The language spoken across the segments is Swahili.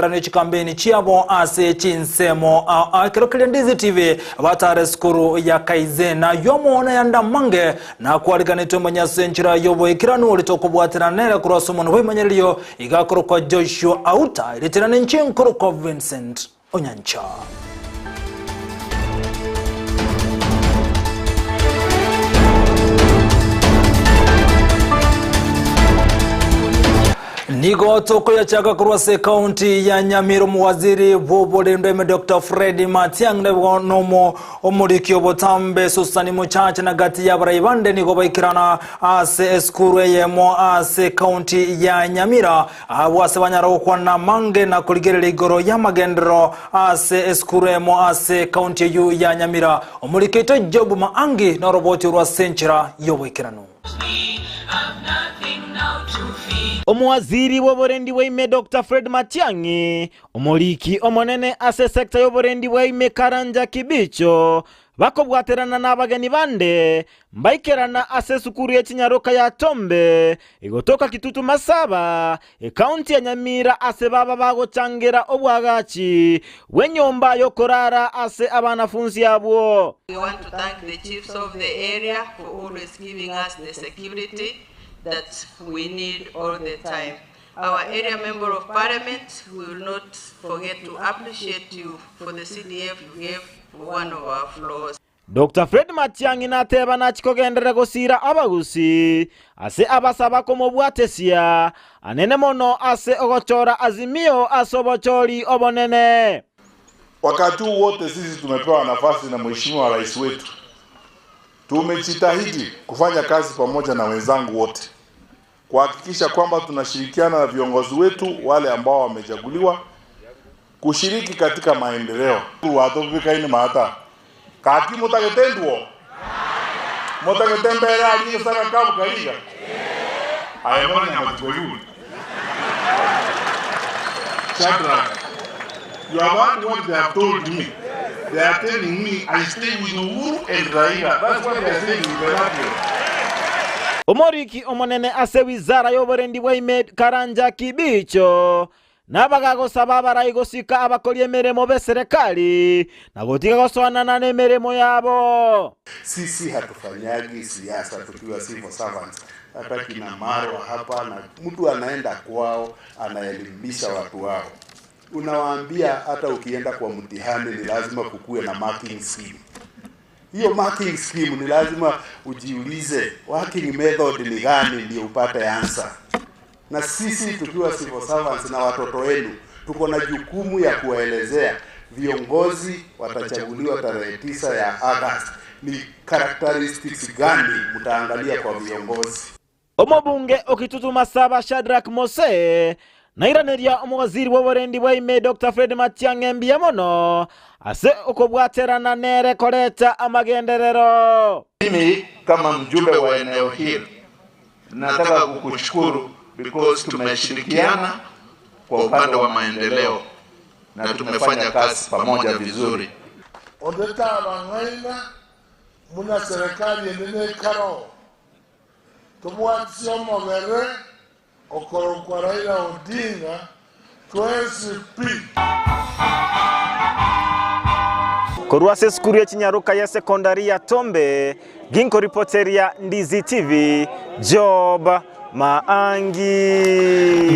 Ranichi kampeni chiabo ase chinsemo akirokile Ndizi TV batare skuru ya kaizena yomo na yanda mange na kwaliganitwe manyasenchira yobo ikiranu olitokobwatira nere kurasumo no manyeliyo igakoro kwa Joshua Auta ilitirana nchinkuru kwa Vincent Onyancha. Nigo toko ya chaka kurwase kaunti ya Nyamira muwaziri Bobolendeme Dr. Fred Matiang'i nomo omurikyo botambe susani muchache na gati ya baraibande nigo baikirana ase Eskuru Eyemo ase kaunti ya Nyamira abwase banyara kwa na mange na kuligerera igoro ya magendero ase Eskuru Eyemo ase kaunti yu ya Nyamira omurikito Job Maangi na roboti rwasenchira yoboikirano. Omuwaziri w'oburendi bw'eime Dr. Fred Matiang'i omuliki omonene ase sekta y'oburendi bw'eime Karanja Kibicho bakobwaterana n'abageni bande mbaikerana ase sukuru y'Ekinyaroka ya Tombe igotoka Kitutu Masaba ekaunti ya Nyamira ase baba bagochangira obwagachi wenyomba yokorara ase abanafunzi abo. We want to thank the chiefs of the area for always giving us the security that we need all the time. Our area member of parliament, we will not forget to appreciate you for the CDF you gave for one of our floors. Dr. Fred Matiang'i nateba nachikogendera gosira abagusi ase abasaba komobwatesia anene mono ase ogochora azimio asobochori obonene. Wakati wote sisi tumepewa nafasi na mheshimiwa rais wetu. Tumejitahidi kufanya kazi pamoja na wenzangu wote kuhakikisha kwamba tunashirikiana na viongozi wetu wale ambao wamechaguliwa kushiriki katika maendeleo. Watofika ini mahata kaki mutagetendwo mutagetembera ali saka kabu kaliga ayamana nyamatukweyu Shadrach, you are what they have told me. They are telling me I stay with Uhuru and Raila. That's what they are saying in Bernabeu. Omoriki omonene ase wizara y'oburendi bw'eime Karanja Kibicho nabagago sababa raigosika abakoli emeremo be serikali nagotika goswanana n'emeremo yabo. Sisi hatufanyagi siasa tukiwa civil servants. Hata kina Marwa hapa na mtu anaenda kwao anaelimisha watu wao. Unawaambia hata ukienda kwa mtihani ni lazima kukue na marking scheme. Hiyo marking scheme ni lazima ujiulize working method ni gani ndio upate answer. Na sisi tukiwa civil servants na watoto wenu tuko na jukumu ya kuwaelezea viongozi watachaguliwa tarehe 9 ya August ni characteristics gani mtaangalia kwa viongozi. Omobunge okitutu Masaba Shadrach Mose nairaneria omuwaziri w'oburendi bw'eime Dr. Fred Matiang'i mbiya mono ase okobwaterana nere koleta amagenderero. Mimi kama mjumbe wa eneo hili nataka kukushukuru because tumeshirikiana kwa upande wa maendeleo na tumefanya kazi pamoja vizuri. Odeta bangaina muna serikali yenene karo tumwatisio mogere okoro kwa Raila Odinga TSP. Korwase skuru y'Ekinyaroka ya sekondari ya Tombe ginko reporteria Ndizi TV Job Maangi.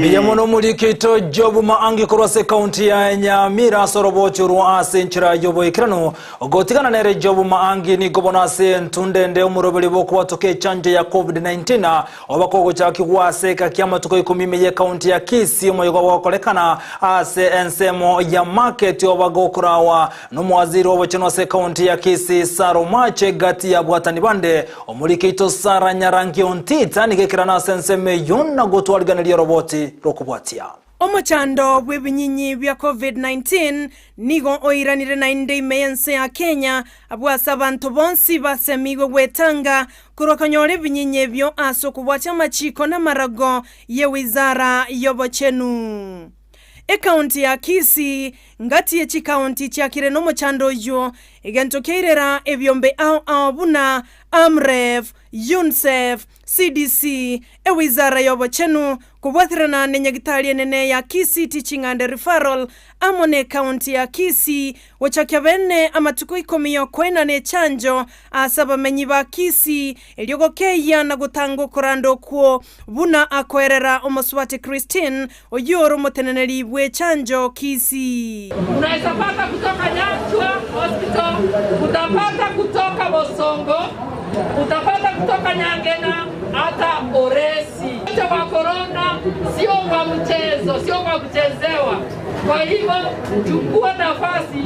Biyamono murikito Job Maangi kurwase kaunti ya Nyamira sorobocho ruase nchira yobo ikirano ogotikana nere Job Maangi ni gobonase ntundende umurobeli boko watoke chanje ya COVID-19 obakoko chaki wase kakiama tuko 10 ye kaunti ya Kisii moyo wakolekana ase ensemo ya market obagokurawa no mwaziri obochino se kaunti ya Kisii Saro Mache gati ya bwatani bande omurikito Sara Nyarangi ontita nigekirana seme yonna gotwaliganira roboti rokubwatia. Omochando bw'ebinyinyi bya COVID-19 nigo oiranire na Amayia Ensa ya Kenya abwasa abantu bonsi basemigo gwetanga kurokanyore ebinyinyi byo aso kubwacha machiko na marago ye wizara y'obochenu. Ekaunti ya Kisii ngati echikaunti chiakire nomochando yo egento keirera ebyombe ao buna AMREF, UNICEF, CDC, ewizara yobochenu kubwathirana nenyagitali enene ya Kisii Teaching and Referral amone county ya Kisii wachakia bene amatuko 10 kwena ne chanjo asaba menyi ba Kisii eliogokeya na gutango kurando kuo buna akwerera omoswati Christine oyoro moteneneli bwe chanjo Kisii. Unaweza pata kutoka Nyanchwa Hospital, utapata kutoka Bosongo, utapata kutoka Nyangena, hata Oresi. Chanjo wa corona sio kwa mchezo, sio kwa kuchezewa. Kwa hivyo chukua nafasi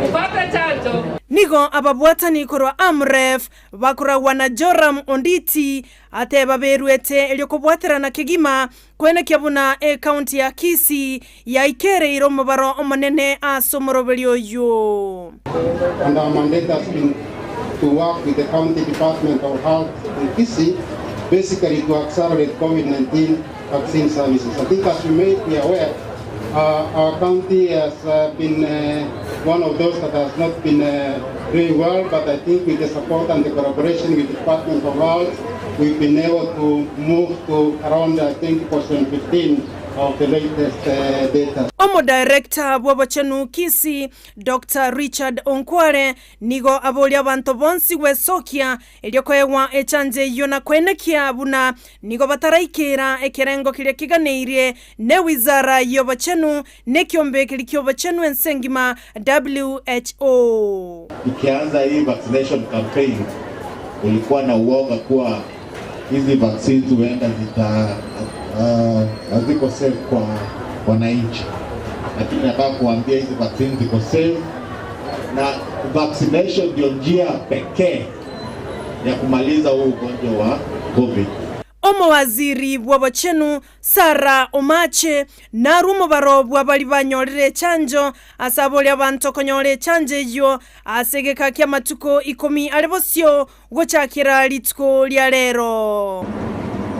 upate chanjo. Nigo ababwatani korwa AMREF bakura wana Joram Onditi ate baberuete eliokobwaterana kegima kwene kiabuna county ya Kisii ya ikere iromo baro omanene asomorobelio yo. And our mandate has been to work with the county department of health in Kisii, basically to accelerate COVID-19 vaccine services. I think as you may be aware, our county has been one of those that has not been doing well, but I think with the support and the collaboration with the Department of Health, we've been able to move to around, I think it was 2015 of the latest data. Omo director bwabachenu Kisii, Dr. Richard Onkware, nigo abolia banto bonsi wesokia eliokoewa echanje yona kwenekia buna nigo bataraikera ekerengo kilia kiganeirie ne wizara yobachenu ne kiombe kilikio bachenu ensengima WHO. Ikianza hii vaccination campaign ulikuwa na uoga kuwa hizi vaccines huenda haziko safe kwa wananchi, lakini nataka kuambia hizi vaccines ziko safe, na vaccination ndio njia pekee ya kumaliza huu ugonjwa wa COVID. Omo waziri bwabachenu Sara Omache na rumo baro bwabali banyorere chanjo asabole abantu konyore chanje yo asegeka kya matuko 10 alibosyo gochakira litiko lya lero.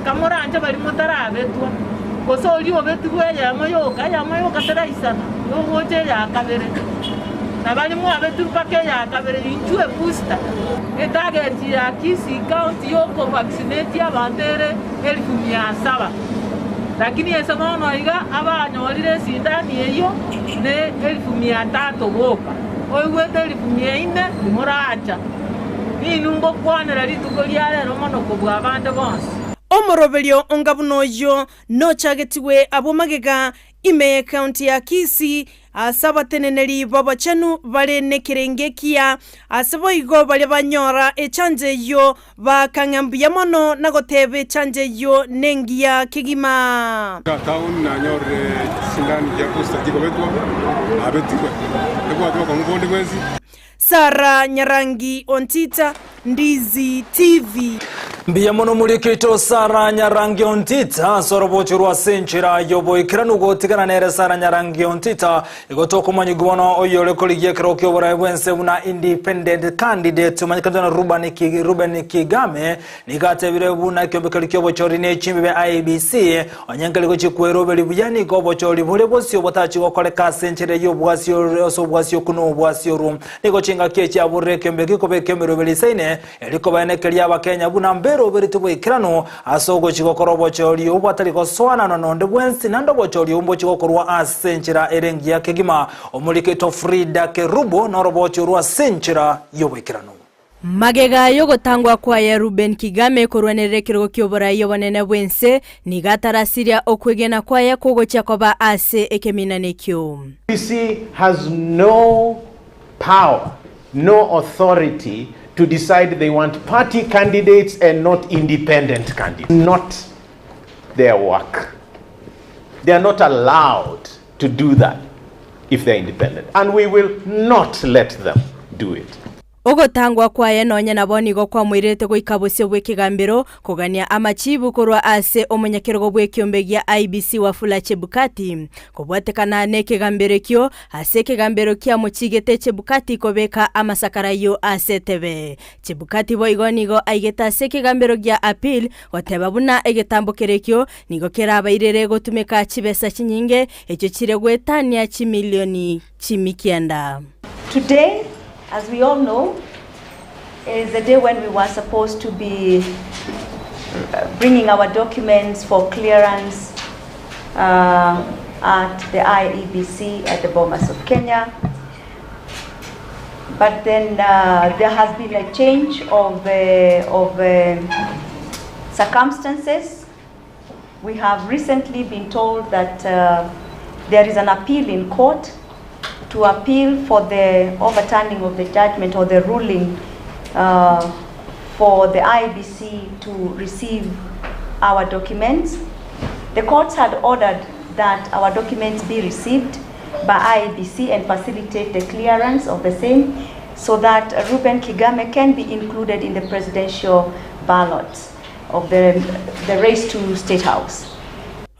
Kamora anje bali mutara betwa koso oliwo betwe ya mayoka teraisana yogoje ya kabere nabali mu abetu pake ya kabere inchwe booster etageti ya Kisii county yoko vaccinate abantere 1700, lakini esonono iga abanyorire sindani eyo ne 1300 boka oigwete 1400 muracha inungo kwanera lituko lya lero mono kubwa abande bonse. Omorobelio ongabuno yo no chagetiwe abomagega ime county ya Kisii asaba teneneli babachenu bale nekirengekia asabo igo bale banyora echanje yo bakangambia mono nagotebe chanje yo nengia kigima town na nyore sindani ya posta tiko betwa abetikwe ego atwa kwa mbondi kwezi. Sara Nyarangi Ontita, Ndizi TV. Mbiya mono mulikito Sara Nyarangi Ontita sorobochi rwa senchira yobo ikiranu gotigana nere Sara Nyarangi Ontita igotoko manyigubono oyole koligie kirokyo bora bwense una independent candidate manyikana Ruben Kigame nigatebire buna kyombe kalikyo bochori ne chimbe IBC onyangali gochi kwerobeli buyani go bochori bole bosyo botachi gokoleka senchira yobwasyo osobwasyo kuno obwasyo rum nigochinga kechi abure kyombe kikobe kyemerobeli saine eliko banekelia abakenya buna mbero beritubo ikirano asogo chigokorobo chori obwatali koswana nonde bwensi nando bochori umbo chigokorwa asenchira erengia kegima omulikito Frida Kerubo norobo chorwa senchira yobikirano magega yogotangwa kwa ya Ruben Kigame korwanere kirgo kyobora yobonene bwense nigatarasiria okwegena kwa ya kogocha koba ase ekeminane kyo. IBC has no power, no authority to decide they want party candidates and not independent candidates. Not their work. They are not allowed to do that if they're independent. And we will not let them do it. Ogotangwa kwaye nonya naboni go kwa mwirete goikabusyo bw'ekigambiro kugania amachibu kurwa ase omunyakirogo bw'ekiombe gya IBC Wafula Chebukati kubwatekana n'ekigambiro kyo ase ekigambiro kya muchigete Chebukati kobeka amasakarayo ase tebe Chebukati boigo nigo aigeta ase ekigambiro gya appeal oteba buna egetambukire kyo nigo kerabairere gotumeka chibesa chinyinge ekyo kire gwetania chimilioni chimikienda. Today, as we all know, is the day when we were supposed to be bringing our documents for clearance at the IEBC at the Bomas of Kenya. But then there has been a change of circumstances. We have recently been told that there is an appeal in court to appeal for the overturning of the judgment or the ruling for the IEBC to receive our documents. The courts had ordered that our documents be received by IEBC and facilitate the clearance of the same so that Reuben Kigame can be included in the presidential ballot of the race to State House.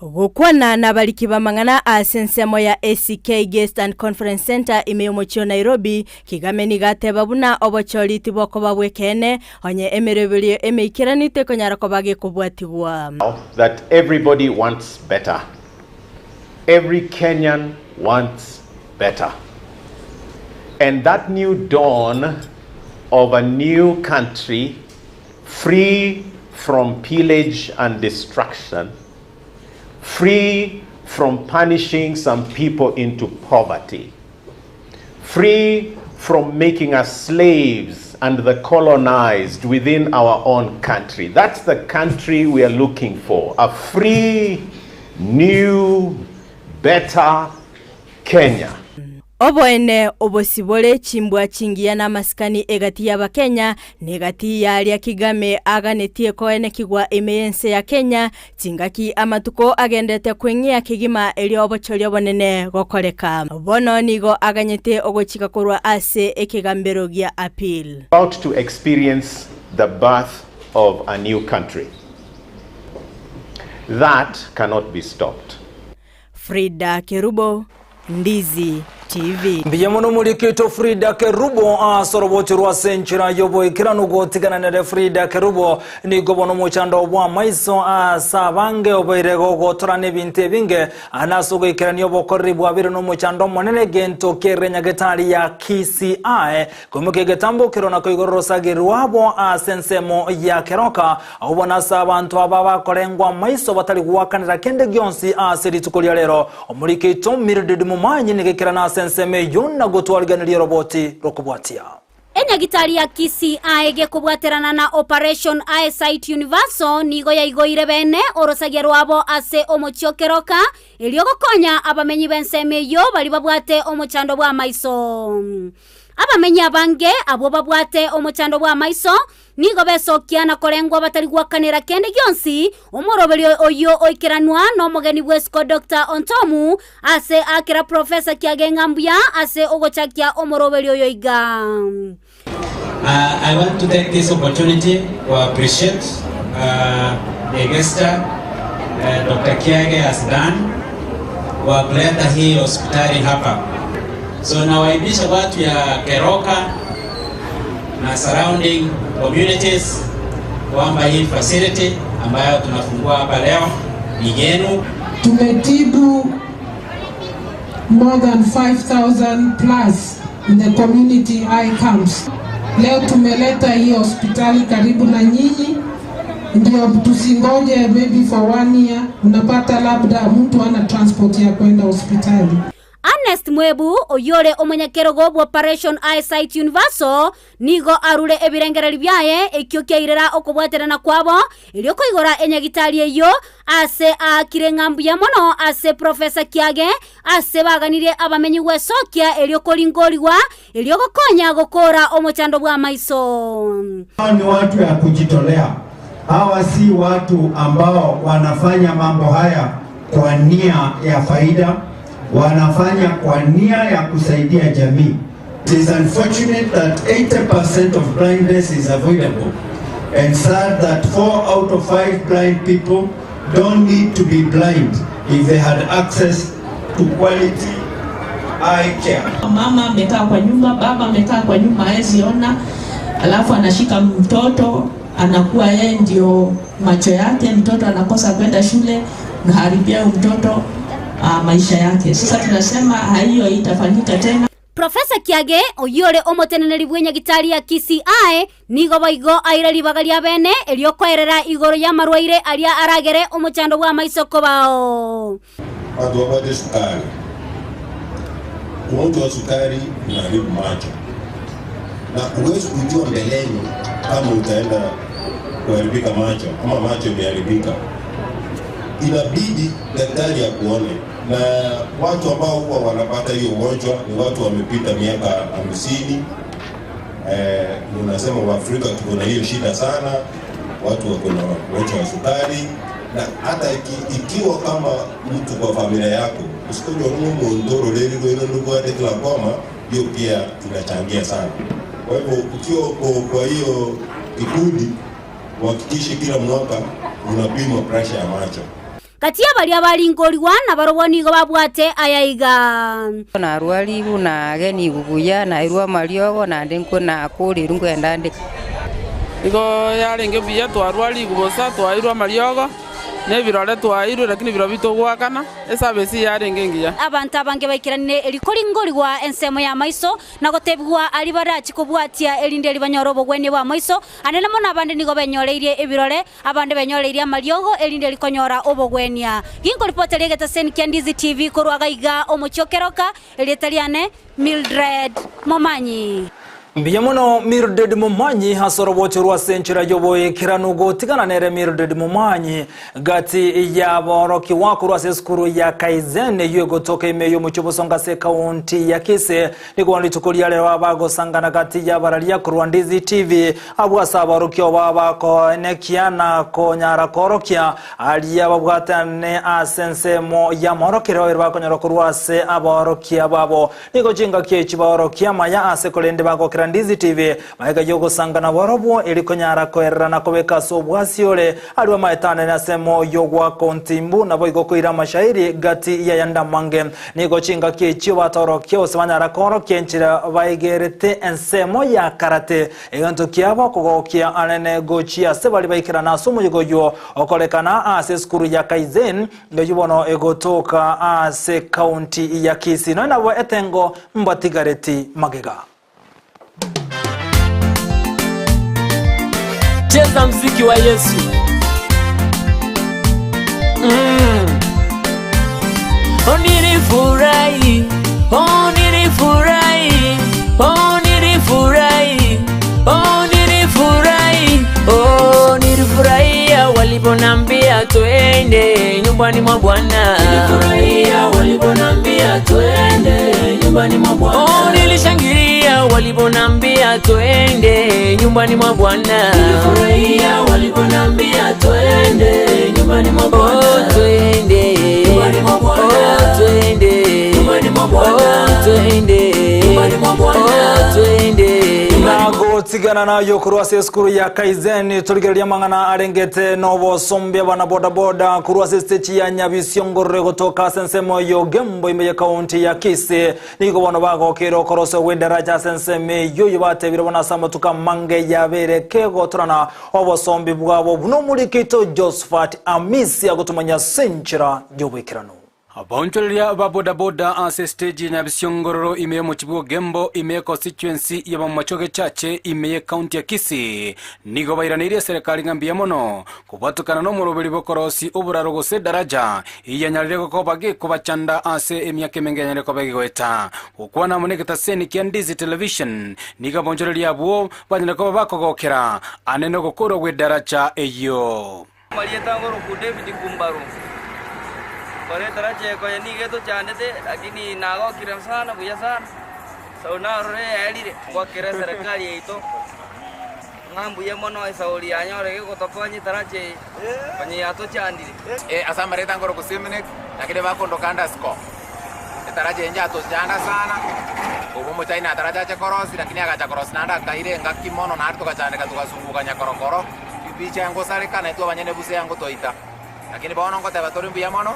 Gukwana nabaliki bamangana asensemo ya ACK Guest and Conference Center imeyomochio Nairobi Kigame nigateba buna obocholiti boko babwekene onye emerebelio emeikiranite konyara kobage kubwatigwa. That everybody wants better. Every Kenyan wants better. And that new dawn of a new country free from pillage and destruction, free from punishing some people into poverty, free from making us slaves and the colonized within our own country. That's the country we are looking for. A free, new, better Kenya. Oboene obosibole chimbwa chingia na maskani egati ya Kenya negati ya alia Kigame aganetie koene kigwa emeyense ya Kenya chingaki amatuko agendete kwengia kigima eli obocholi obonene gokoreka bono nigo aganyete ogochika kurwa ase ekigambero gya appeal. About to experience the birth of a new country. That cannot be stopped. Frida Kerubo, Ndizi TV. Biyamono mulikito Frida Kerubo sorobochirwa senchira yobo ikirano gotigana ne Frida Kerubo ni gobono muchando obwa maiso sabange obairego gotorane binte binge anasugo ikirani yobo koribwa biro no muchando monene gento kerenya getali ya KCI komuke getambo kirona koigorosagirwabo sensemo ya keroka obona sabantu ababa korengwa maiso batali guwakanira kende gyonsi seri tukolya lero omulikito mirdid mumanyi nigekirana senseme yonna gotwaliganira roboti rokubwatia. Enyagitari ya KCI gekubwaterana na Operation Eyesight Universal nigo yaigoire bene orosagerwabo ase omochiokeroka eliogokonya abamenyi benseme yo bali babwate omochando bwa maiso. Abamenyi abange abo babwate omochando bwa maiso nigo besokiana korengwa batali gwakanira kende gyonsi omorobelio oyo oikiranwa no mogeni bwesko Dr. Ontomu ase akira Professor Kiagengambya ase ogochakia omorobelio yoiga. I want to take this opportunity to appreciate the guest Dr. Kiage has done kwa kuleta hii hospitali hapa. So nawaibisha watu ya Keroka na surrounding communities kwamba hii facility ambayo tunafungua hapa leo ni yenu. Tumetibu more than 5,000 plus in the community eye camps. Leo tumeleta hii hospitali karibu na nyinyi, ndio tusingoje maybe for 1 year unapata labda mtu ana transport ya kwenda hospitali. Ernest Mwebu oyore omunyakerogo wa Operation Eyesight Universal nigo arule ebirengereri byaye ekyokia irera okubwaterana kwabo ilioko igora enyagitali eyo ase akirengambu ya mono ase Professor Kiage ase baganire abamenyi wesokia ilioko lingoliwa ilioko konya gokora omochando bwa maiso. Hawa ni watu ya kujitolea. Hawa si watu ambao wanafanya mambo haya kwa nia ya faida. Wanafanya kwa nia ya kusaidia jamii. It is unfortunate that 80% of blindness is avoidable, and sad that 4 out of 5 blind people don't need to be blind if they had access to quality eye care. Mama amekaa kwa nyumba, baba amekaa kwa nyumba, hawezi ona, alafu anashika mtoto, anakuwa yeye ndio macho yake, mtoto anakosa kwenda shule, na haribia mtoto maisha yake. Sasa tunasema hiyo itafanyika tena. Profesa Kiage oyore omoteneneri bwenya gitari ya KCI nigo baigo airari bagalia bene eliokoerera igoro ya marwaire aria aragere omochando bwa maisoko bao. Watu wapate sukari. Ugonjwa wa sukari unaharibu macho. Na huwezi kujua mbeleni kama utaenda kuharibika macho ama macho imeharibika. Inabidi daktari akuone. Na watu ambao huwa wanapata hiyo ugonjwa ni watu wamepita miaka 50. Unasema wa Afrika tuko na hiyo shida sana. Watu wako na ugonjwa wa sukari, na hata ikiwa kama mtu kwa familia yako usikonyo ngumu ndoro leli ndio ndugu hadi kila koma, hiyo pia inachangia sana. Kwa hivyo ukiwa kwa hiyo kikundi, hakikisha kila mwaka unapima pressure ya macho. Katia baria balingoliwa na baroboni go babwate ayaiga na arwali na ageni guguya na irwa mariogo na ndenko na kuri rungu endande igo yarenge biya to arwali gubosa to irwa mariogo ne birole to airu lakini biro bito gwakana esa besi yarenge ngiya abantu abange baikirane elikolingoliwa ensemo ya maiso na gotebwa ali barachi kubwatia elinde libanyorobo gwene bwa maiso anene mona abande nigo benyoleirie ebirole abande benyoleirie mariogo elinde likonyora obogwenia ginko reporter legeta sen Ndizi TV korwaga iga omochokeroka elitaliane Mildred Momanyi. Mbiyamono Mildred Momanyi hasoroboche rwa senchira yoboye kiranugo tigana nere Mildred Momanyi gati ya boroki wako rwa seskuru ya Kaizen yuego toke imeyo muchobosonga se kaunti ya Kise niko nitukulia lero abago sangana gati ya baralia kurwa Ndizi TV abwasa baroki obaba ko enekiana ko nyara korokia aliya babwatane asense mo ya morokero irwa nyara kurwa se abaroki ababo niko jinga kechi baroki Amayia ase kolende bago Ndizi TV maega yogo sangana warobo ilikonyara koerera na kobeka sobwasiole aliwa maetane na semo yogwa kontimbu na boigo koira mashairi gati ya yandamange niko chinga kichio batorokyo semanyara korokyo nchira baigerete ensemo ya karate eganto kiaba kogokia anene gochia sebali baikira na somo yogoyo okolekana ase skuru ya Kaizen ndojubono egotoka ase county ya Kisii no nabo etengo mbatigareti magega. Cheza mziki wa Yesu. Nilifurahi, nilifurahi, nilifurahi, nilifurahi, nilifurahia waliponambia twende nyumbani mwa Bwana. Nilifurahia waliponambia twende nyumbani mwa Bwana. Nilishangilia waliponambia twende nyumbani mwa Bwana. Nilifurahia waliponambia twende nyumbani mwa Bwana. Twende nyumbani mwa Bwana. Twende nyumbani mwa Bwana. Twende nyumbani mwa Bwana. Twende nago tigana na yokurwa seskuru ya Kaizen toligeria mangana arengete nobo sombya bana boda boda kurwa sestechi ya Nyabisyongore gotoka sensemo yo gembo imeye county ya Kisii niko bono bago kero korose wenderaja senseme yo bate birabona samutuka mange yabere kego turana obo sombi bwabo buno muri kito Josephat Amisi agotumanya senchira yobekirano Aboncholia baboda boda ase stage na Bisyongororo imeye mochibugo gembo imeye constituency ya machoge chache imeye county ya Kisii nigo bairanire serikali ngambia mono kubatukana no muroberi bokorosi oburarogose daraja iyanyarire ko bage kubachanda ase emyake menganyare ko bage goeta ukwana muneketa seni Ndizi television niga boncholia bwo banyine ko bakogokera aneno gokoro gwe daraja eyo Marieta ngoro ku David Kumbaru Kore taraje ko yani geto chanete lakini nago kiram sana buya sana sauna rore elire kwa kira serikali yeito ngambu ye mono isauri anyore ko tokonyi taraje kwenye yato chandire asa mareta ngoro kusimene lakini bako ndokanda sko taraje njato chanda sana ubu muchaina ataracha korosi lakini agacha korosi nanda kaire ngaki mono na tukachandika tukazunguka nyakorokoro bicha yango sarikana itu abanyene buse yango toita lakini bono ngote batori mbuya mono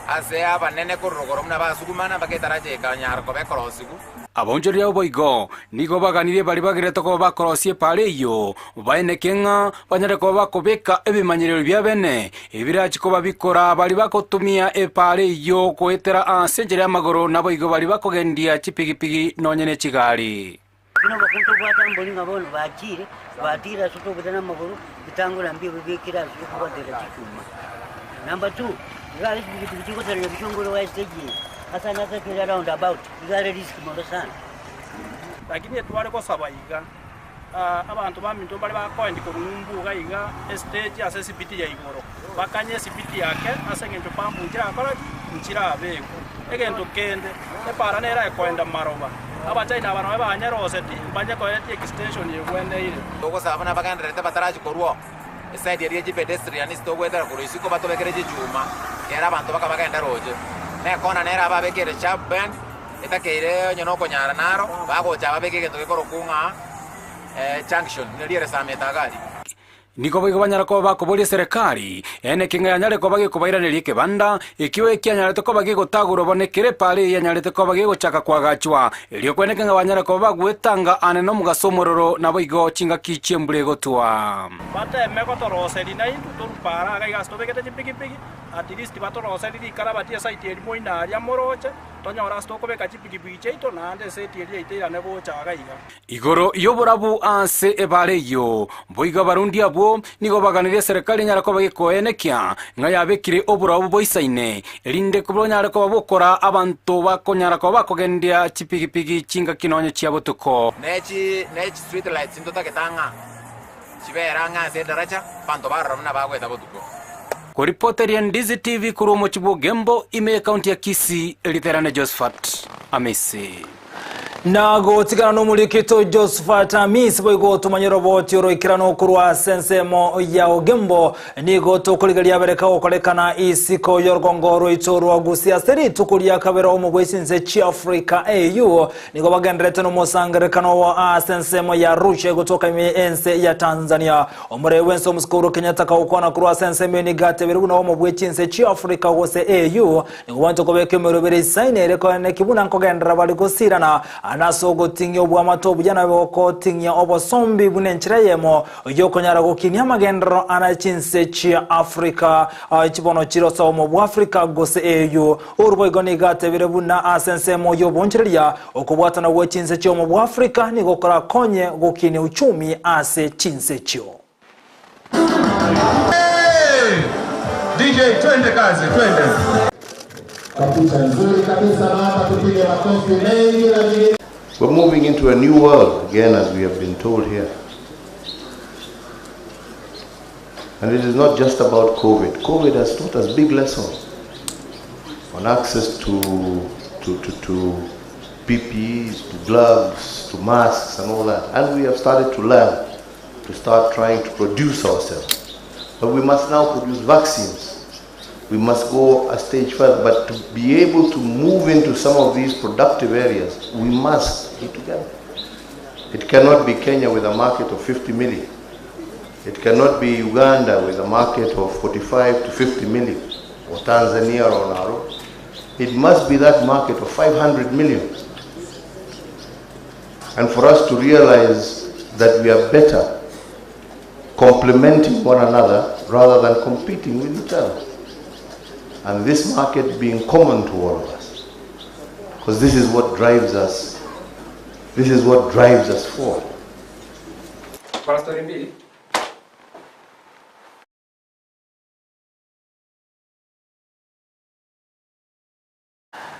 ase abanene korokoro muna basugumana baketaraje kanyarko bekorosiku abonjoria boigo nigo baganire bali bagirete ko bakorosie pale iyo baenekenga banyare ko bakobeka ebimanyiriro bya bene ebirachi ko babikora bali bakotumia epale iyo koetera asenjere amagoro nabo igo bali bakogendia chipigipigi nonyene chigari kino bakunto bwata mbolinga bono bakire batira soto butana amagoro bitangura mbio bibikira soto badera chikuma number 2 gari bigitiko tare bishongoro wa stage hasa nasa kila round about igare risk mondo sana lakini twale ko sabayiga abantu baminto bali bakondi ko numbuga iga stage ase sipiti ya igoro bakanye sipiti yake ase ngento pambunjira akora nchira abeko egento kende e para nera ekoenda maroba abachaina abantu banyaroseti banye ko extension yegwende ile toko sabana baganda rete bataraji koruo side ya pedestrian isto gwetera kuruisi ko batobekereje chuma era abantu bakabagenda roje ne kona nera babekere chap band itakeire nyono konyara naro bagocha babekege tokekoro kunga junction niliere sameta gari niko boigo banyara ko bakoboria serikali ene kinga yanyare ko bagi kubairanirie kibanda ikiwe kianyarete ko bagi gutaguro bonekere pale yanyarete ko bagi guchaka kwagachwa ilio kwene kinga banyara ko bagwetanga aneno mugasomororo na boigo chinga kichie mburego twa bata meko toroseri na intu turupara ga gasto begete chipigipigi at least batoroseri di karabati site eri moina ya moroche tonyora sto ko beka chipigipigi cheito na ande site eri itira ne bocha ga iga igoro yoborabu ase ebale yo boigo barundi abo nigo baganirie serikali nyara ko bagikoenekia nga yabekire oburabu boisaine elinde kubonyara ko babukora abantu bakonyara ko bakogendia chipigipigi chinga kinonye chiabotuko nechi street lights into taketanga chibera nga se daracha bantu barramna bagweta botuko ko reporter ya Ndizi TV kurumo chibugembo ime county ya Kisii Eliterane Josephat Amisi nago tigana no mulikito Josephat Amisi boigo tumanyero boti oroikirano kurwa sensemo ya ogembo nigo tokuligalia bereka okolekana isiko yorgongoro itorwa gusia seri tukulia kabera omu bwesinze chi Africa AU nigo bagendrete no mosangerekano wa sensemo ya Arusha kutoka Ense ya Tanzania omure wenso muskuru Kenyatta ka ukona kurwa sensemo ni gate beru na omu bwesinze chi Africa gose AU nigo wanto kobeke merobere sainere ko ne kibuna nkogendra bali gosirana anasogo tingi obwamato bujana boko tingi obosombi Amayia Eyemo yokonyara gokinya magendro anachinse chi Africa chibono chiroso mu Africa gose AU urboigoni gate birebuna asensemo yoboncheria okubwatana wechinse chi mu Africa ni gokora konye gokini uchumi ase chinse chio DJ twende kazi twende We're moving into a new world again, as we have been told here. And it is not just about COVID. COVID has taught us big lessons on access to PPEs, to gloves, to masks and all that. And we have started to learn, to start trying to produce ourselves. But we must now produce vaccines. We must go a stage further, but to be able to move into some of these productive areas, we must be together. It cannot be Kenya with a market of 50 million. It cannot be Uganda with a market of 45 to 50 million, or Tanzania or Naro. It must be that market of 500 million. And for us to realize that we are better complementing one another rather than competing with each other. And this market being common to all of us. Because this is what drives us. This is what drives us forward.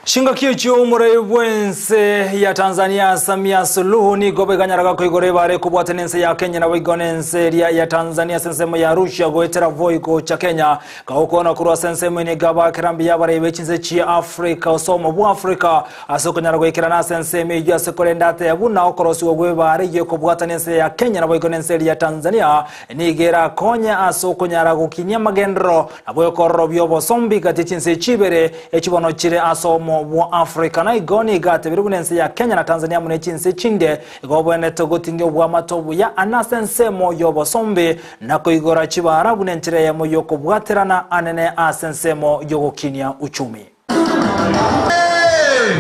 Shinga kicho umure bwense ya Tanzania Samia Suluhu ni gobe ganyaraga ko igore bare kubwatenense ya Kenya na wigonense ya Tanzania sensemo ya Arusha goetera voiko cha Kenya ka ukona kurwa sensemo ni gaba kirambi ya bare bechinze chi Africa osomo bu Africa asokonyara goikirana sensemo ya sekolendate ya buna okorosi ogwe bare ye kubwatenense ya Kenya na wigonense ya Tanzania ni gera konya asokonyara gokinya magendro na boyokoro byobo sombi katichinse chibere echibono chire asomo obumo bwa Africa na igoni gate birubunense ya Kenya na Tanzania mune chinse chinde igobwene togotinge bwa matobu ya anasensemo yobosombe na koigora chibara bunentire ya moyo kubwaterana anene asensemo yogokinia uchumi. Hey!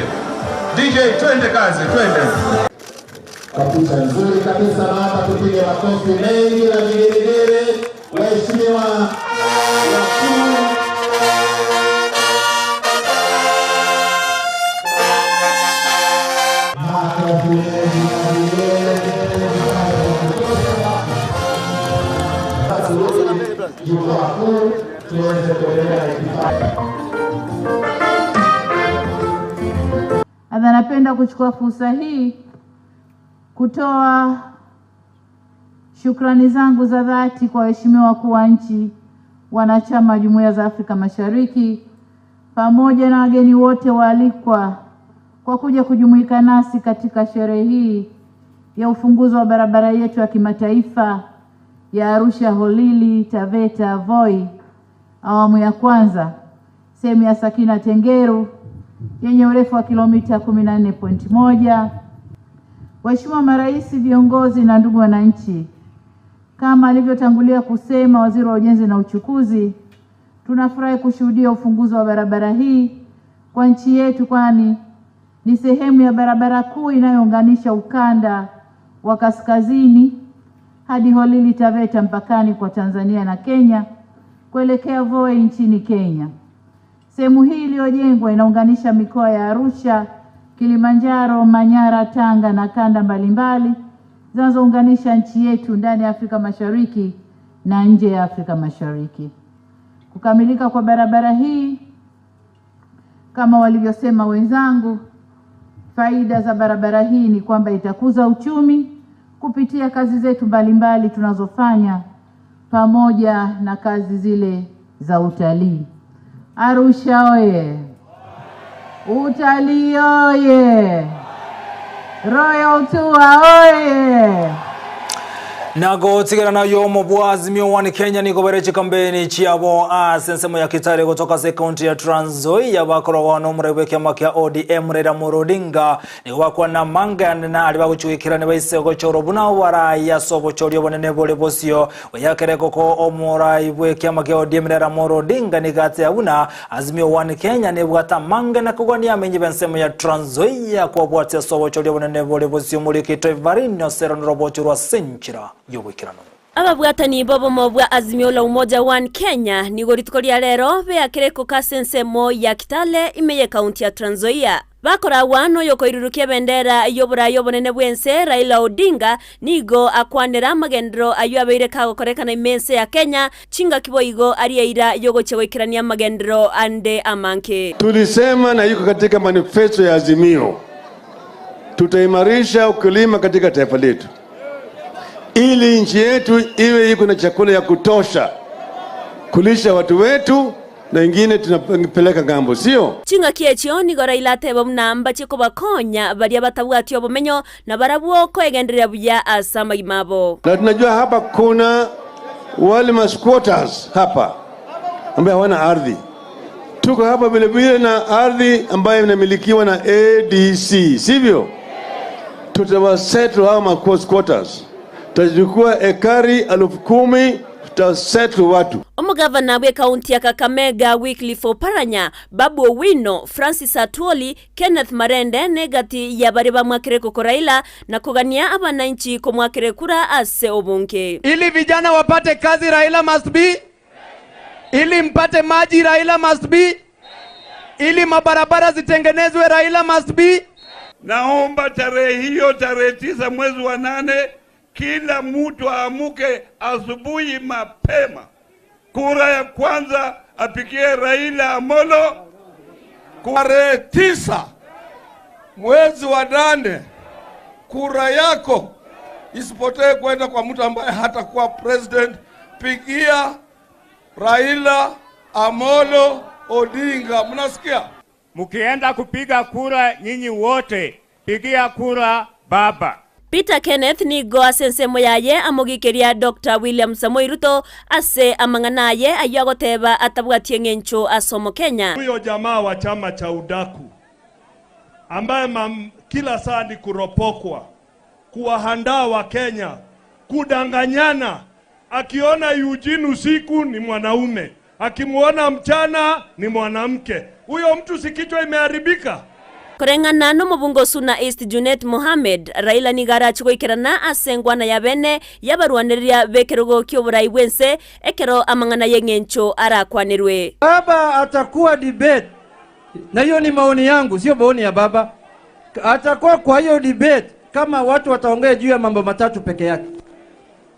DJ twende kazi twende. Kabisa nzuri kabisa na hapa tupige makofi mengi na vigelegele. Waheshimiwa wakuu napenda kuchukua fursa hii kutoa shukrani zangu za dhati kwa waheshimiwa wakuu wa nchi, wanachama wa Jumuiya za Afrika Mashariki pamoja na wageni wote waalikwa kwa kuja kujumuika nasi katika sherehe hii ya ufunguzi wa barabara yetu ya kimataifa ya Arusha Holili Taveta Voi awamu ya kwanza sehemu ya Sakina Tengeru yenye urefu wa kilomita 14.1. Waheshimiwa marais, viongozi na ndugu wananchi, kama alivyotangulia kusema Waziri wa Ujenzi na Uchukuzi, tunafurahi kushuhudia ufunguzi wa barabara hii kwa nchi yetu, kwani ni sehemu ya barabara kuu inayounganisha ukanda wa kaskazini hadi Holili Taveta mpakani kwa Tanzania na Kenya kuelekea Voi nchini Kenya. Sehemu hii iliyojengwa inaunganisha mikoa ya Arusha, Kilimanjaro, Manyara, Tanga na kanda mbalimbali zinazounganisha nchi yetu ndani ya Afrika Mashariki na nje ya Afrika Mashariki. Kukamilika kwa barabara hii, kama walivyosema wenzangu, faida za barabara hii ni kwamba itakuza uchumi kupitia kazi zetu mbalimbali tunazofanya pamoja na kazi zile za utalii. Arusha oye! Utalii oye! Royal Tour oye! Nago tigana yomo bwazimio wani Kenya niko berechi kampeni chiabo sensemo ya Kitale kutoka kaunti ya Trans Nzoia bakoro wano murebe makia ODM Raila Odinga niko bakwa na manga na alibaguchukira ne bayise gochoro buna wara ya sobo choryo bonene bole bosio oyakere koko omura ibwe makia ODM Raila Odinga nigate abuna azimio wani Kenya ne bwata manga na kugoni amenye bensemo ya Trans Nzoia kwa bwata sobo choryo bonene bole bosio muri kitoivarino sero robochurwa senchira yobwikirano. Ababwatani bobo mobwa azimio la umoja One Kenya ni goritkoria lero beakireko kasensemo ya Kitale imeye kaunti ya Trans Nzoia. Bakora wano yoko irurukia bendera yobora yobonene bwense Raila Odinga nigo akwanera magendro ayo abeire kago koreka na imense ya Kenya chinga kiboigo ariaira yogo chewekirania magendro ande amanke. Tulisema na yuko katika manifesto ya azimio, tutaimarisha ukulima katika taifa letu ili nchi yetu iwe iko na chakula ya kutosha kulisha watu wetu na wengine tunapeleka ngambo, sio? Chinga kiechio ni gora ilate bomnamba chiko bakonya baria batabwati obumenyo na barabuo ko egenderera buya asama imabo. Na tunajua hapa kuna wale squatters hapa ambao hawana ardhi. Tuko hapa vile vile na ardhi ambayo inamilikiwa na ADC, sivyo? Tutawasettle hao squatters. Tajukua ekari 10,000 tutasettle watu. Omugavana we kaunti ya Kakamega Wycliffe Oparanya, Babu Owino, Francis Atwoli, Kenneth Marende negati ya bariba mwakireko kwa Raila na kugania abananchi kwa mwakirekura ase obunke. Ili vijana wapate kazi Raila must be. Ili mpate maji Raila must be. Ili mabarabara zitengenezwe Raila must be. Naomba tarehe hiyo, tarehe 9 mwezi wa 8, kila mtu aamuke asubuhi mapema. Kura ya kwanza apikie Raila Amolo. Tarehe 9 mwezi wa 8, kura yako isipotee kwenda kwa mtu ambaye hatakuwa president. Pigia Raila Amolo Odinga. Mnasikia? Mukienda kupiga kura nyinyi wote, pigia kura baba. Peter Kenneth ni goa sensemo yaye amogikiria Dr. William Samoei Ruto ase amanganaye ayagoteba atabwatie ngencho asomo Kenya. Huyo jamaa wa chama cha udaku ambaye kila saa ni kuropokwa, kuwahandaa wa Kenya, kudanganyana. Akiona Eugene usiku ni mwanaume, akimuona mchana ni mwanamke. Huyo mtu si kichwa imeharibika? Kurengana no mubungo suna East Junet Mohamed Raila nigara chikoikirana asengwana ya bene yabarwanirira bekerogo kyoburai bwense ekero amangana yengencho arakwanirwe. Baba atakuwa debate, na hiyo ni maoni yangu, sio maoni ya baba. Atakuwa kwa hiyo debate kama watu wataongea juu ya mambo matatu peke yake.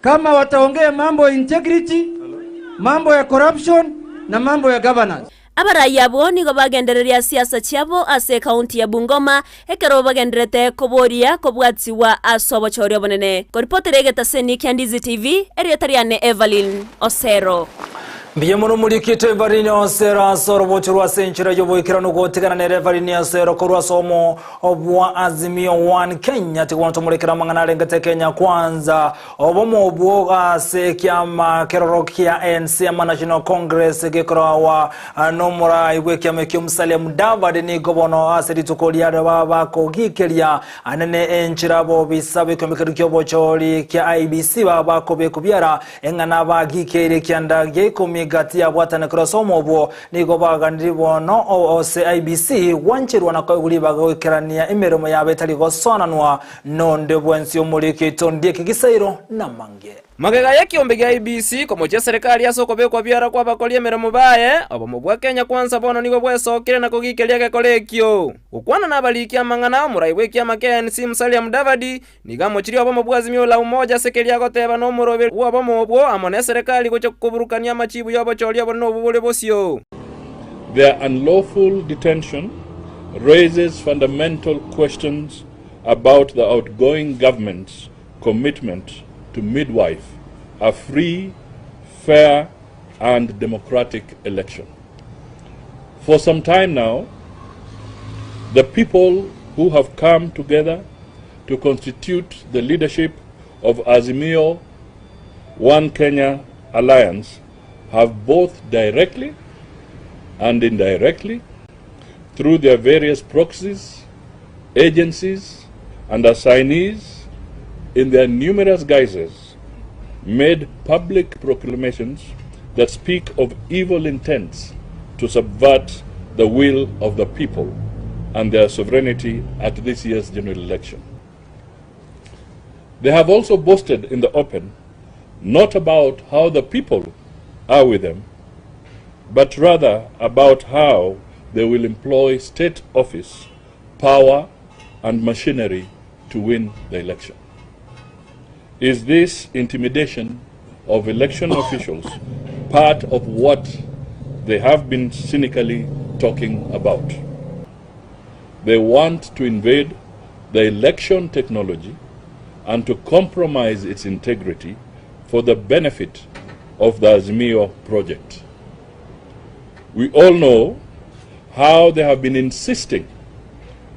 Kama wataongea mambo integrity, mambo ya corruption na mambo ya governance. Abaraya bo nigo bagendereria siasa cyabo ase county ya Bungoma ekero bagenderete koboria kobwatsiwa asobo chorio bonene. Ko report regeta seni Ndizi TV erietariane Evelyn Osero. Biyemono muri kito Evelyn Osero sorobochurwa senchira yoboikirano gotigana ne Evelyn Osero korwa somo obwa Azimio 1 Kenya tikwanto murekera mangana lengete Kenya kwanza obomo obwa se kyama kerorokia NC National Congress gekora nomura ibwe kyama kyumsale mudavade ni gobono asedi tukolia baba ko gikelia anene enchira bo bisabe komekero kyobochori kya IBC baba ko bekubyara engana bagikere kyanda gekumi gati ya bwatana krosomo bo nigo bagandiri bono ose IBC wanchirwa na kwaguli bagokerania imeremo yabe tali gosonanwa nonde bwensi omuliketo ndie kigisairo na mange magega yakiombe gya IBC komoche serikali yasoko bekwa byara kwa bakolie meremo baye obomo bwa Kenya kwanza bono nigo bwesokire na kugikelia gekolekyo ukwana na baliki amangana muraiwe kya McKenzie Musalia Mudavadi nigamochiri obomo bwa Azimio la umoja sekelia goteba no murobe obomo bwo amone serikali gocho kuburukania machibu yobo choli obono bubule bosio. Their unlawful detention raises fundamental questions about the outgoing government's commitment to midwife a free, fair, and democratic election. For some time now, the people who have come together to constitute the leadership of Azimio 1 Kenya Alliance have both directly and indirectly, through their various proxies, agencies, and assignees, in their numerous guises, made public proclamations that speak of evil intents to subvert the will of the people and their sovereignty at this year's general election. They have also boasted in the open not about how the people are with them, but rather about how they will employ state office, power, and machinery to win the election. Is this intimidation of election officials part of what they have been cynically talking about? They want to invade the election technology and to compromise its integrity for the benefit of the Azimio project. We all know how they have been insisting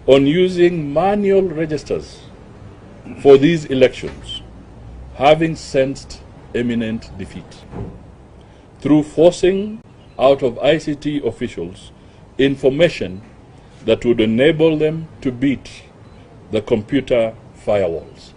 on using manual registers for these elections, having sensed imminent defeat, through forcing out of ICT officials information that would enable them to beat the computer firewalls.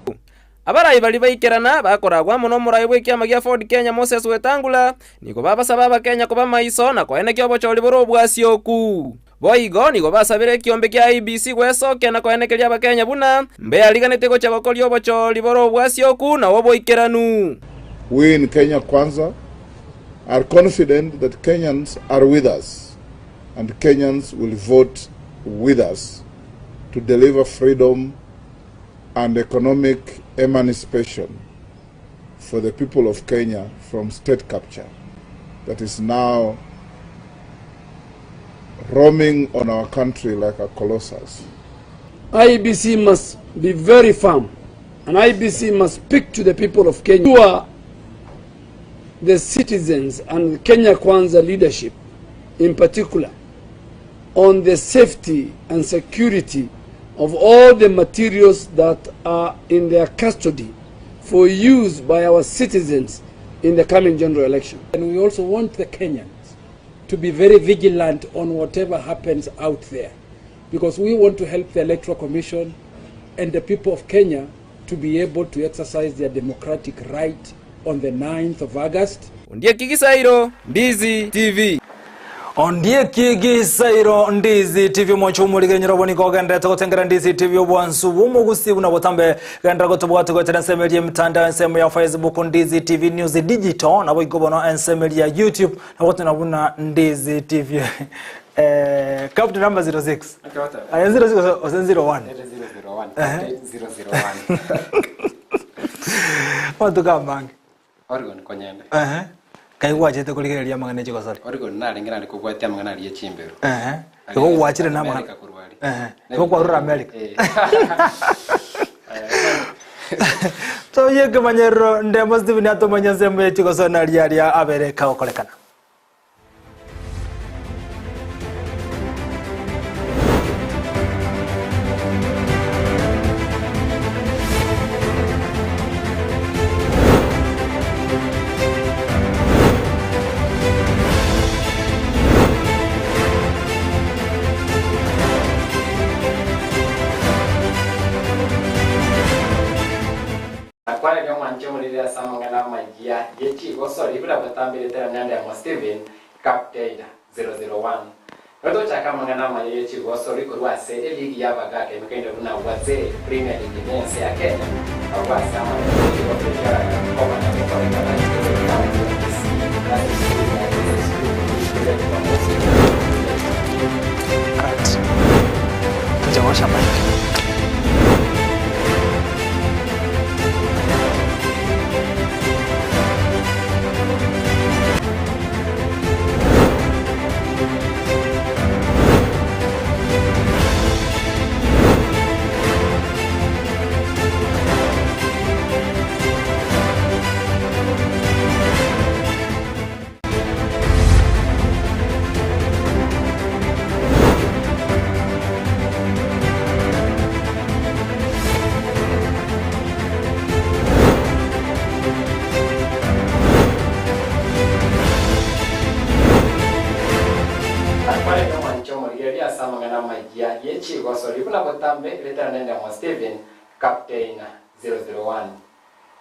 Abarayi bali bayikerana bakoragwa muno muraiwe kyama gya Ford Kenya Moses Wetangula niko babasaba Kenya kuba maiso na kwene kyobo choli boro bwasioku boigo niko basabire kyombe kya IBC gwesoke na kwene kelya Kenya buna mbe aliganete go chagokoli obo choli boro bwasioku na obo ikeranu. We in Kenya Kwanza are confident that Kenyans are with us and Kenyans will vote with us to deliver freedom and economic emancipation for the people of Kenya from state capture that is now roaming on our country like a colossus. IBC must be very firm, and IBC must speak to the people of Kenya, who are the citizens and Kenya Kwanza leadership in particular, on the safety and security of all the materials that are in their custody for use by our citizens in the coming general election. And we also want the Kenyans to be very vigilant on whatever happens out there. because we want to help the Electoral Commission and the people of Kenya to be able to exercise their democratic right on the 9th of August. Ndiye Kigisairo, Ndizi TV. Ondie Kigisairo, Ndizi TV mwachumu nyiroboni kwa ganda tokotengera Ndizi TV obwansu bumugusi bunabotambe ganda gotobwatu kwa tensemeli ya mtandao nsemu ya Facebook Ndizi TV News Digital na boigobono nsemu ya YouTube na wote nabuna Ndizi TV. Captain number 06. Aya 06 or 01. 001. Watu kama Oregon konyende. Kai wachete kuligereria magana chiko sari. Oregon nalengira ni kugwatia magana riye chimbero. Ko wachire na magana. Ko kwa rura America. So yeke manyero ndemo Steve ato manyanze mwe chiko sona riya abereka okolekana. Akwale kama nchemo lile samangana majia yechi gosori bila batambire tera nyanda ya Steven Captain 001. Roto chaka mangana majia yechi gosori kurwa se ligi ya bagake mkende kuna waze Premier League nense ya Kenya. Kwa sama ligi wa Kenya kama na kwa kama samangana majia yechi gosori kuna botambe leta nenda mwa Steven Captain 001.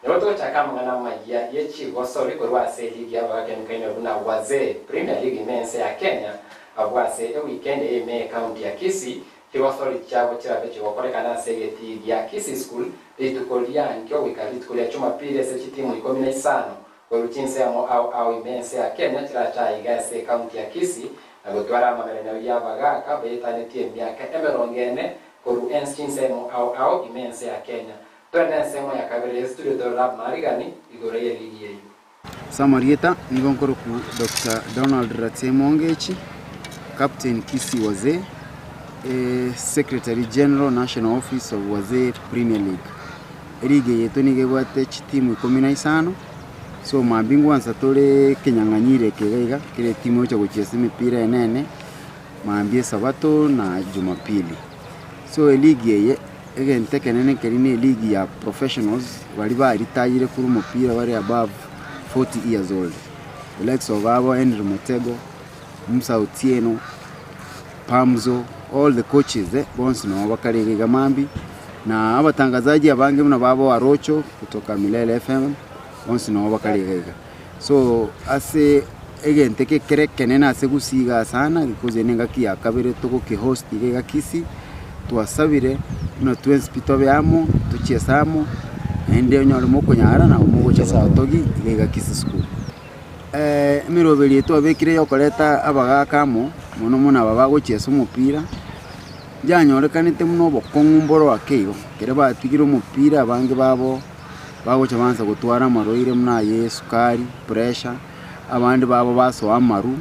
Roto chaka mangana majia yechi gosori kurwa se ligi ya bagake mkende kuna waze Premier League nense ya Kenya abwase weekend eme county ya Kisii tiwasori chabo chirabeche wakorekana segeti ya Kisii school litukolia nkyo wikali tukolia chuma pile se chitimu 15 Waruchinse au imense ya Kenya chiracha igase county ya Kisii agotwara mamereno ya bagaka betane tie miaka emerongene koru ensinsemo au imense ya Kenya twende semo ya kabere studio dola marigani igore ya ligi yeyu Samarieta nigonkoro ku Dr. Donald Ratsemongechi Captain Kisii Wazee Secretary General National Office of Wazee Premier League erige yetu nigebwate timu 15 so mabingwa ansa tole kenyanganyire kegaiga kile timu cha kucheza mipira enene maambie Sabato na Jumapili. So ligi ye egente kenene kerine ligi ya professionals bali ba retire kuri mupira bari above 40 years old. The likes of Henry Motego, Musa Otieno, Pamzo, all the coaches bonsi na wakarega mambi na abatangazaji abange muna babo Arocho kutoka Milele FM bonsi na wakarega. So ase egente ke kenene ase gusiga sana because nenga kia kabere toko ke host igega Kisii tuasabire no twenspito byamo tuchesamo ende onyore moko nyara na umugo cha togi igega Kisii school. Mirobeli eto abekire yokoleta abagakamo muno muna babago chesa umupira janyorekanite muno bokongumboro akeyo kere batigire umupira abange babo bago chabanza gutwara maroire muna yesukari pressure abandi babo baso amaru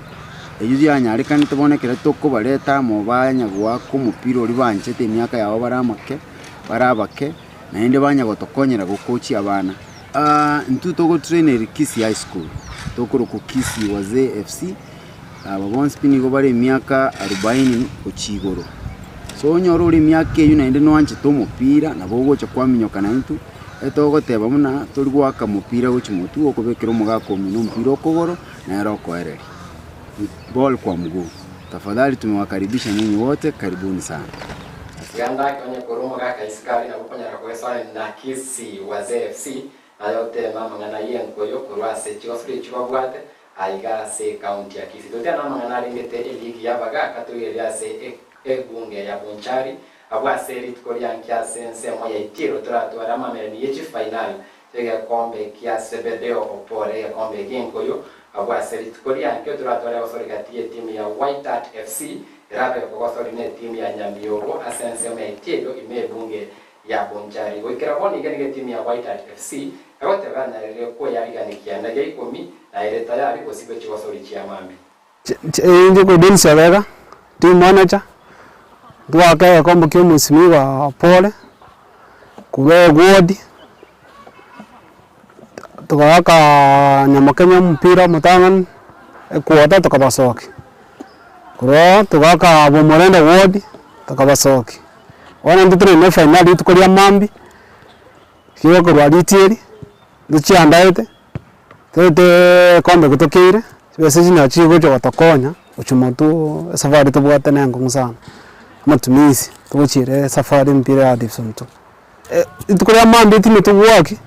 eyuzi yanyarekanite bonekere toko baleta mo banyagwa ku mupira ori banchete myaka yabo baramake barabake na ende banyagotokonyera gukochi abana ntuto go trainer Kisii High School tokoro ku Kisii Wazee FC babonse pinigo bari myaka 40 kuchigoro so nyoro uri myaka eyo naende nwanche to mupira na bogo cha kwaminyokana ntu etogo teba muna turi gwaka mupira guchimutu okobekera omugako mino mupira okogoro na ero koereri ball kwa mguu Tafadhali tumewakaribisha nyinyi wote, karibuni sana. Siganda kwenye kurumu kaka isikali na kuponya kwesana na kisi wa ZFC na yote mama ngana yenkoyo kurwase chofri chibabwate aiga se county ya Kisii. Tote na mama ngana ringete ligi ya baga katuyelia se bunge ya Bonchari abwa seri tukolia nkia sense moya itiro turatwara mameni yechi final tege kombe kia sebedeo opore kombe genkoyo abwa seri tukolia nkia turatwara wasori katie timu ya White Hat FC rabe kwa wasori ne timu ya Nyambioro asense moya itiro ime bunge ya Bonchari wikira boni gani timu ya White Hat FC awote bana ile ko yari gani kianda ge 10 na ile tayari kosibe chi wasori chi amambi nje ko densi abega team manager tuwakaya kombo kyo musimi wa pole kube ward tukawaka nyamakenya mpira mutangan kuota tukabasoki kuro tukawaka bomorenda ward tukabasoki wana nditire ne final tukolia mambi kiyo ko rwalitiri duchiandaite tete kombe kutokire bese jina chigo cyo batakonya uchuma tu safari tubwate nengo musana matumizi tuchire safari mpira ya Division 2 tukolia mambi timu tuwaki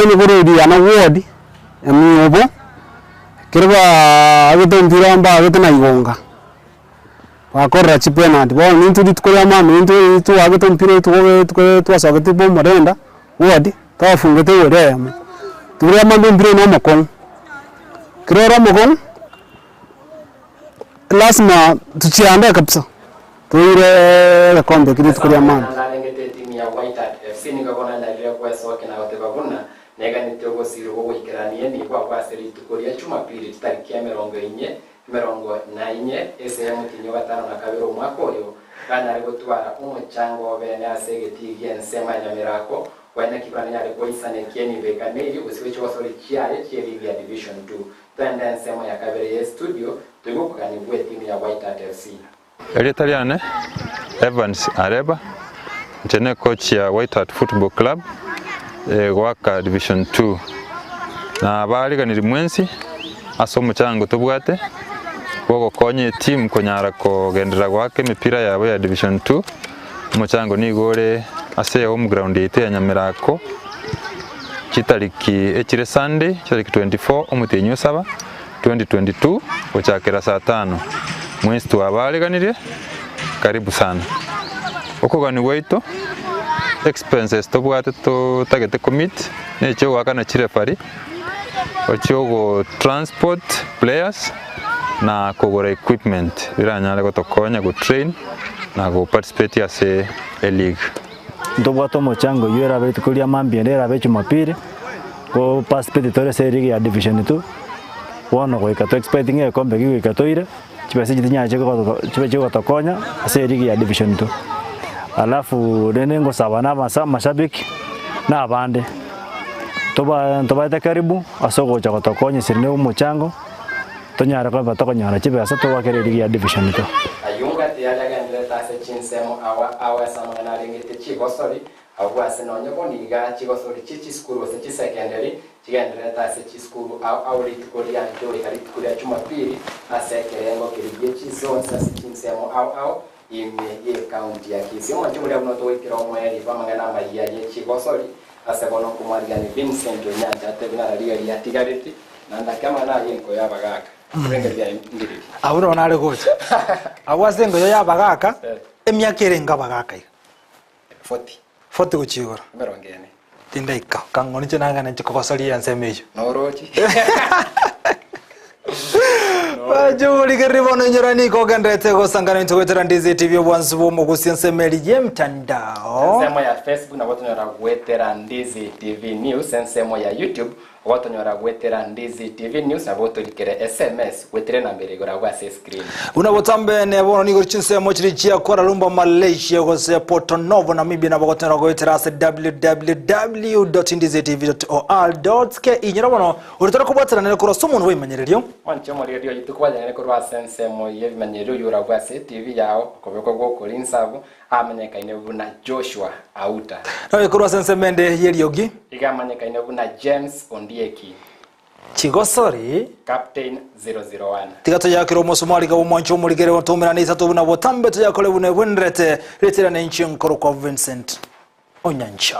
ni kurudi ana ward amiyobo kirwa agito mpira mba agito na igonga wakora chipena ndi bo nintu tukolia mambi nintu tu agito mpira tu asagete bo morenda ward tafungete were tukolia mambi mpira no makon kirora makon lazima tuchiandae kabisa tuire kombe kile tukolia mambi ngete timu ya White Hat FC ni gabona na ile kwa soke na wote babuna nega ni togo siro wo ikiranie ni kwa seri tukolia Jumapili tariki ya 4 ese ya mutinyo batano na kabiro mwaka oyo kana rigotwara umuchango bene asegeti gensema Nyamirako wena kibana yale ko isane kieni beka meli usiwecho wasori chiaye cheri ya Division 2 twende nsema ya kabiri ya studio tugukani bwe timu ya White Hat FC Italiane Evans Areba Jene coach ya White Hat Football Club waka Division 2 na baliga ni mwensi asomo chango tubwate woko konye team konyara ko gendera gwake mipira yabo ya Division 2 muchango ni gore ase home ground yite ya Nyamirako kitariki echire Sunday kitariki 24 omutenyo 7 2022 ochakera saa 5 mwezi tu abaliganire karibu sana okogani weito expenses tobwate to tagete commit necho wakana chirefari ochogo transport players na kugura equipment biranyale gotokonya go train na go participate as a league ndobwato mochango yera betu kulia mambi ndera bechu mapire go participate tore se league ya Division 2 wono go ikato expecting e kombe gigo ikatoire chibase jitinya chego gotokonya se league ya Division 2 alafu nene ngo sabana mashabiki na abande toba karibu asogo cha gotokonya sirine umuchango tonyara kwa batokonyara chibase to wakere league ya Division 2 ayunga tialaga ndeta se chinsemo awa samana ringete chigosori awa senonyo boniga chigosori chichi school se secondary chigendera se chi school awli tukolia ndio ikali Jumapili asekerengo kirije chizo se chinsemo aw ime ye county ya Kisii mwanjumule mnoto wikira omweli bamangana Amayia chigosori asebono kumaliga ni Vincent Onyanja tebina rali ya tigareti nanda kama na yenko yabagaka rengelia ngiri awuro nale gocha awazengo yabagaka emyakerenga bagaka 40 kuchigora merongene tindaika kangoni chenanga nchikokosali yansemejo norochi Wajuli karibono njorani kogendete gosangana ntogotera Ndizi TV obwansi bomo gusiensemeli ye mtandao nsemo ya Facebook na watu nyora gwetera Ndizi TV News nsemo ya YouTube watu nyora gwetera Ndizi TV News na watu likere SMS gwetere na mbere gora gwa screen unabotambe ne bono nigo chinsemo chirichia Kuala Lumpur Malaysia gose Porto Novo Namibia na bagotera gwetera www.ndizitv.or.ke inyira bono uritara kubwatira ne kuro sumuntu wemanyererio wancho radio yitukwaje ne kuro nsemo ye bimanyererio yura gwa TV yao kobeko gwo kulinsavu amenyekaine buna Joshua Auta nawe kuro sensemende yeriogi igamanyekaine buna James Ondieki Chigosori Captain 001. Tigato yakiro musumali ga umoncho muligere otumira ni tatu na botambe to yakole bune bwenrete retira na nchi nkoro kwa Vincent Onyancha.